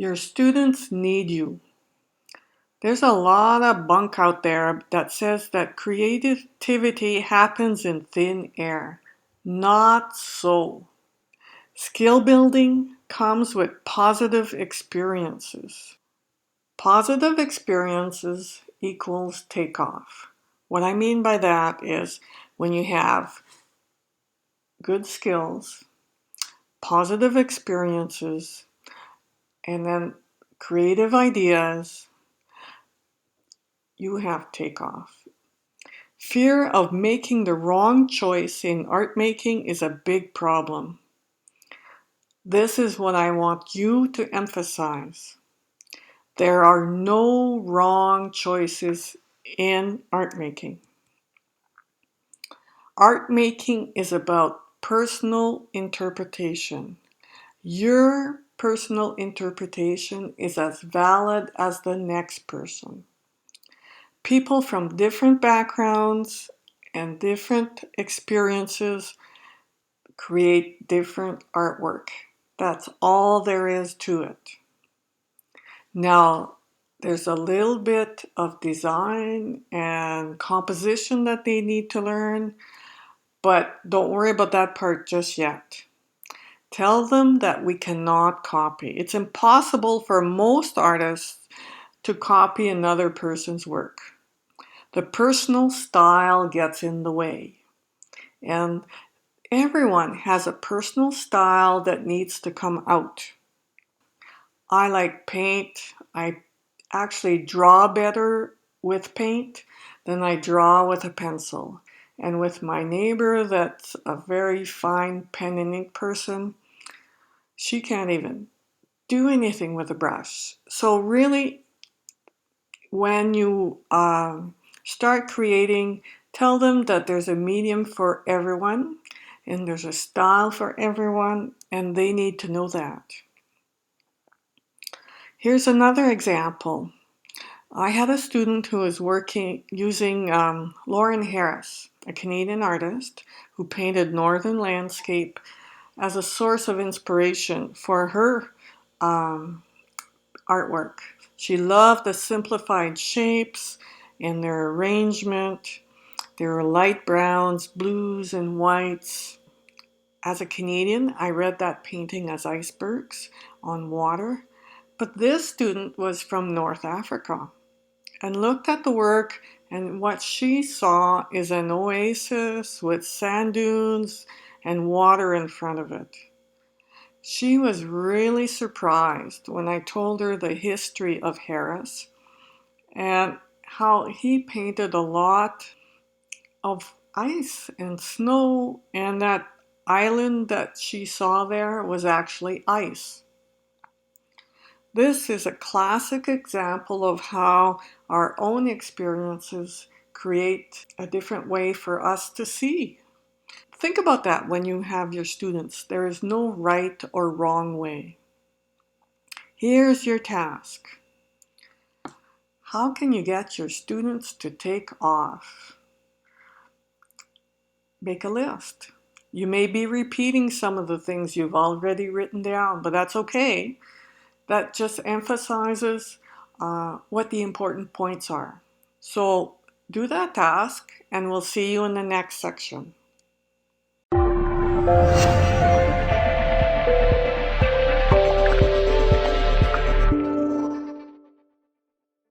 Your students need you. There's a lot of bunk out there that says that creativity happens in thin air. Not so. Skill building comes with positive experiences. Positive experiences equals takeoff. What I mean by that is when you have good skills, positive experiences, and then creative ideas, you have takeoff. Fear of making the wrong choice in art making is a big problem. This is what I want you to emphasize. There are no wrong choices in art making. Art making is about personal interpretation. Your personal interpretation is as valid as the next person. People from different backgrounds and different experiences create different artwork. That's all there is to it. Now, there's a little bit of design and composition that they need to learn, but don't worry about that part just yet. Tell them that we cannot copy. It's impossible for most artists to copy another person's work. The personal style gets in the way. And everyone has a personal style that needs to come out. I like paint. I actually draw better with paint than I draw with a pencil. And with my neighbor that's a very fine pen and ink person, she can't even do anything with a brush. So really, when you start creating, tell them that there's a medium for everyone and there's a style for everyone, and they need to know that. Here's another example. I had a student who was working using Lauren Harris, a Canadian artist who painted northern landscape as a source of inspiration for her artwork. She loved the simplified shapes and their arrangement. There were light browns, blues, and whites. As a Canadian, I read that painting as icebergs on water. But this student was from North Africa and looked at the work, and what she saw is an oasis with sand dunes and water in front of it. She was really surprised when I told her the history of Harris and how he painted a lot of ice and snow, and that island that she saw there was actually ice. This is a classic example of how our own experiences create a different way for us to see. Think about that when you have your students. There is no right or wrong way. Here's your task. How can you get your students to take off? Make a list. You may be repeating some of the things you've already written down, but that's okay. That just emphasizes what the important points are. So do that task, and we'll see you in the next section.